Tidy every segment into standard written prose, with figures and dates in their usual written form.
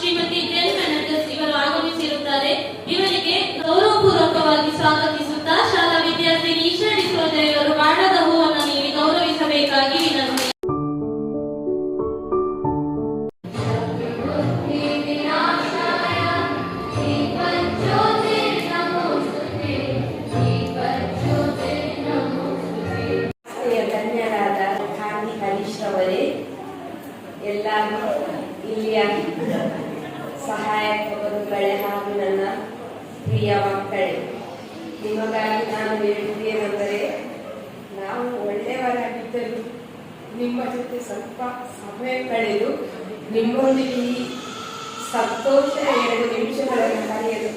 Shrimati Zen ಮೆನಕಸ್ ಇವರು ಆಗಮಿಸಿರುತ್ತಾರೆ. ಇವರಿಗೆ ಗೌರವಪೂರ್ವಕವಾಗಿ ಸ್ವಾಗತಿಸುತ್ತಾ ಶಾಲಾ ವಿದ್ಯಾರ್ಥಿನಿ ಈಶಾ ಡಿಸೋಜ ಇವರು ಬಾಣದ ಹೂವನ್ನು ನೀಡಿ ಗೌರವಿಸಬೇಕಾಗಿ ವಿನಂತಿ. ಧನ್ಯರಾದ ಖಾನಿ ಹರೀಶ್ ಅವರೇ, ಎಲ್ಲರೂ ಇಲ್ಲಿಯ ಸಹಾಯಕ ಗುರುಗಳೇ ಹಾಗೂ ನನ್ನ ಪ್ರಿಯ ಮಕ್ಕಳೇ, ನಿಮಗಾಗಿ ನಾನು ಹೇಳುವುದೇನೆಂದರೆ, ನಾವು ಒಳ್ಳೆಯವರಾಗಿದ್ದರೂ ನಿಮ್ಮ ಜೊತೆ ಸ್ವಲ್ಪ ಸಮಯ ಕಳೆದು ನಿಮ್ಮೊಂದಿಗೆ ಈ ಸಂತೋಷ 2 ನಿಮಿಷಗಳನ್ನು ಕಳೆಯಲು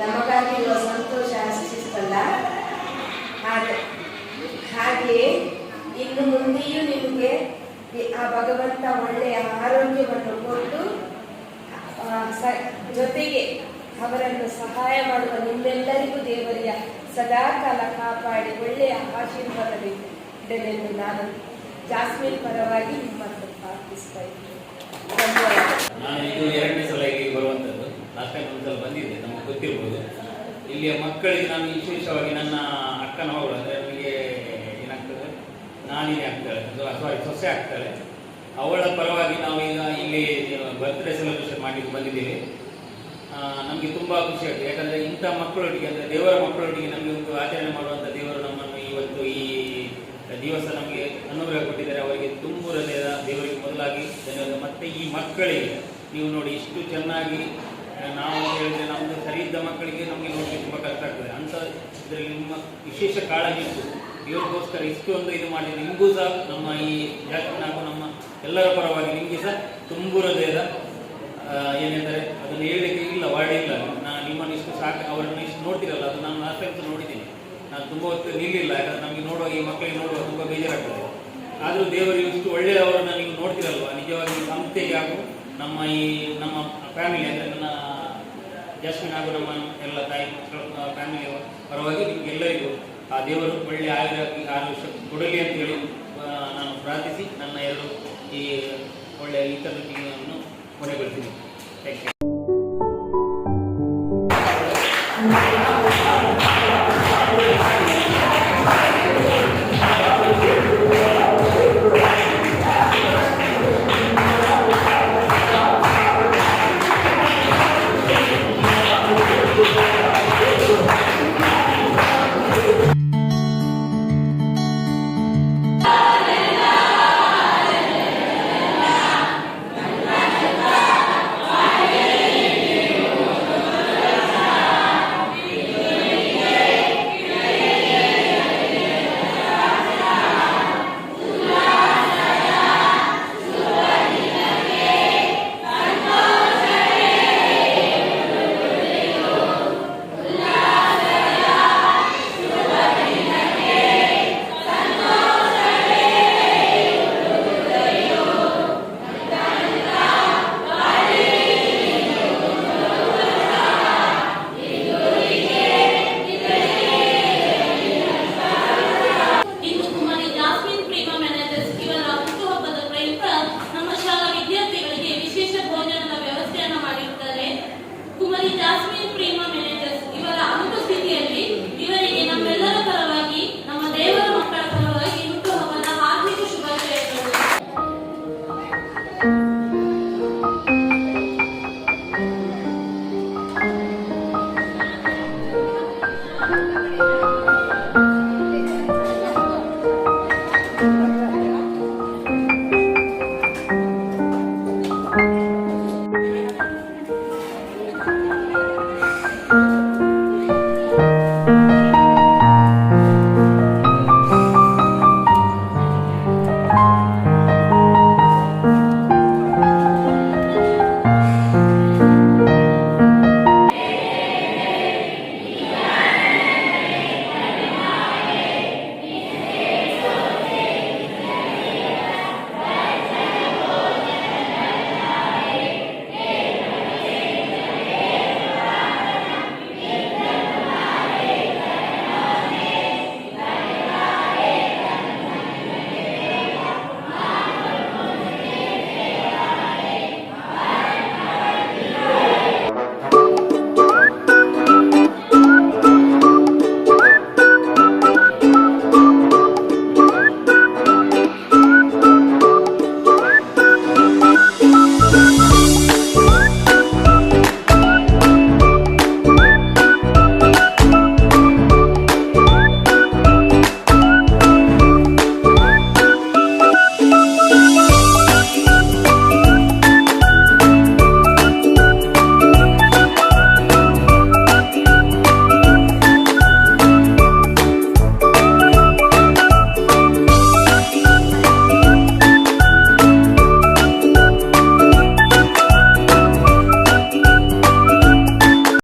ನಮಗಾಗಿರುವ ಸಂತೋಷ ಅಷ್ಟಿಷ್ಟಲ್ಲ. ಹಾಗೆಯೇ ಇನ್ನು ಮುಂದೆಯೂ ನಿಮಗೆ ಆ ಭಗವಂತ ಒಳ್ಳೆಯ ಆರೋಗ್ಯವನ್ನು ಕೊಟ್ಟು ಜೊತೆಗೆ ಅವರನ್ನು ಸಹಾಯ ಮಾಡುವ ನಿಮ್ಮೆಲ್ಲರಿಗೂ ದೇವರಿಯ ಸದಾಕಾಲ ಕಾಪಾಡಿ ಒಳ್ಳೆಯ ಆಶೀರ್ವಾದವಿಡಲೆಂದು ನಾನು ಜಾಸ್ಮಿನ್ ಪರವಾಗಿ ನಿಮ್ಮನ್ನು ಪ್ರಾರ್ಥಿಸ್ತಾ ಇದ್ದೇನೆ. ನಾನು ಇದು 2ನೇ ಸಲ ಇಲ್ಲಿ ಬರುವಂಥದ್ದು. ಲಾಸ್ಟ್ ಟೈಮ್ ಒಂದ್ಸಲ ಬಂದಿದ್ದೆ, ನಮಗೆ ಗೊತ್ತಿರ್ಬೋದು. ಇಲ್ಲಿಯ ಮಕ್ಕಳಿಗೆ ನಾನು ವಿಶೇಷವಾಗಿ ನನ್ನ ಅಕ್ಕನ ಮಗಳು ಅಂದರೆ ನನಗೆ ಏನಾಗ್ತದೆ, ನಾನಿನೇ ಆಗ್ತಾಳೆ, ಸಾರಿ ಸೊಸೆ ಆಗ್ತಾಳೆ, ಅವಳ ಪರವಾಗಿ ನಾವು ಈಗ ಇಲ್ಲಿ ಬರ್ತ್ಡೇ ಸೆಲೆಬ್ರೇಷನ್ ಮಾಡಲಿಕ್ಕೆ ಬಂದಿದ್ದೇವೆ. ನಮಗೆ ತುಂಬ ಖುಷಿ ಆಗ್ತದೆ. ಯಾಕಂದರೆ ಇಂಥ ಮಕ್ಕಳೊಟ್ಟಿಗೆ ಅಂದರೆ ದೇವರ ಮಕ್ಕಳೊಟ್ಟಿಗೆ ನಮಗೆ ಒಂದು ಆಚರಣೆ ಮಾಡುವಂಥ ದೇವರು ನಮ್ಮನ್ನು ಇವತ್ತು ಈ ದಿವಸ ನಮಗೆ ಅನುಗ್ರಹ ಕೊಟ್ಟಿದ್ದಾರೆ. ಅವರಿಗೆ ತುಂಬ ಹೃದಯದ ದೇವರಿಗೆ ಮೊದಲಾಗಿ ಧನ್ಯವಾದ. ಮತ್ತು ಈ ಮಕ್ಕಳಿಗೆ ನೀವು ನೋಡಿ ಇಷ್ಟು ಚೆನ್ನಾಗಿ ನಾವು ಹೇಳಿದರೆ ನಮ್ಮದು ಸರಿ ಇದ್ದ ಮಕ್ಕಳಿಗೆ ನಮಗೆ ನೋಡಲಿಕ್ಕೆ ತುಂಬ ಕಷ್ಟ ಆಗ್ತದೆ. ಅಂಥ ಇದರಲ್ಲಿ ನಿಮ್ಮ ವಿಶೇಷ ಕಾಳಜಿ ಇತ್ತು, ಇವ್ರಿಗೋಸ್ಕರ ಇಷ್ಟೊಂದು ಇದು ಮಾಡಿ ನಿಮಗೂ ಸಹ ನಮ್ಮ ಈ ನಾವು ನಮ್ಮ ಎಲ್ಲರ ಪರವಾಗಿ ನಿಮಗೆ ಸಹ ತುಂಬ ಹೃದಯದ ಏನೆಂದರೆ ಅದನ್ನು ಹೇಳಲಿಕ್ಕೆ ಇಲ್ಲ, ವರ್ಡ್ ಇಲ್ಲ. ನಿಮ್ಮನ್ನು ಇಷ್ಟು ಸಾಕು ಅವರನ್ನು ಇಷ್ಟು ನೋಡ್ತಿರಲ್ಲ, ಅದು ನಾನು ಲಾಸ್ಟ್ ಟೈಮ್ ನೋಡಿದ್ದೀನಿ. ನಾನು ತುಂಬ ಹೊತ್ತು ನಿಲ್ಲಿಲ್ಲ, ಯಾಕಂದರೆ ನಮಗೆ ನೋಡುವ ಈ ಮಕ್ಕಳಿಗೆ ನೋಡುವ ತುಂಬ ಬೇಜಾರಾಗ್ತದೆ. ಆದರೂ ದೇವರಿಗೆ ಇಷ್ಟು ಒಳ್ಳೆಯವರನ್ನು ನೀವು ನೋಡ್ತಿರಲ್ವ, ನಿಜವಾಗಿ ಸಂಸ್ಥೆಗೆ ಹಾಗೂ ನಮ್ಮ ನಮ್ಮ ಫ್ಯಾಮಿಲಿ ಅಂದರೆ ನನ್ನ ಜಾಸ್ಮಿನ್ ಹಾಗೂ ನಮ್ಮ ಎಲ್ಲ ತಾಯಿ ಮಕ್ಕಳ ಫ್ಯಾಮಿಲಿಯ ಪರವಾಗಿ ನಿಮಗೆಲ್ಲರಿಗೂ ಆ ದೇವರು ಒಳ್ಳೆಯ ಆಯುಷ್ಯ ಕೊಡಲಿ ಅಂತ ಹೇಳಿ ನಾನು ಪ್ರಾರ್ಥಿಸಿ ನನ್ನ 2 ಈ ಒಳ್ಳೆಯ ಈ ತರಗತಿಯನ್ನು ಕೊನೆಗೊಳಿಸ್ತೀನಿ. Thank you.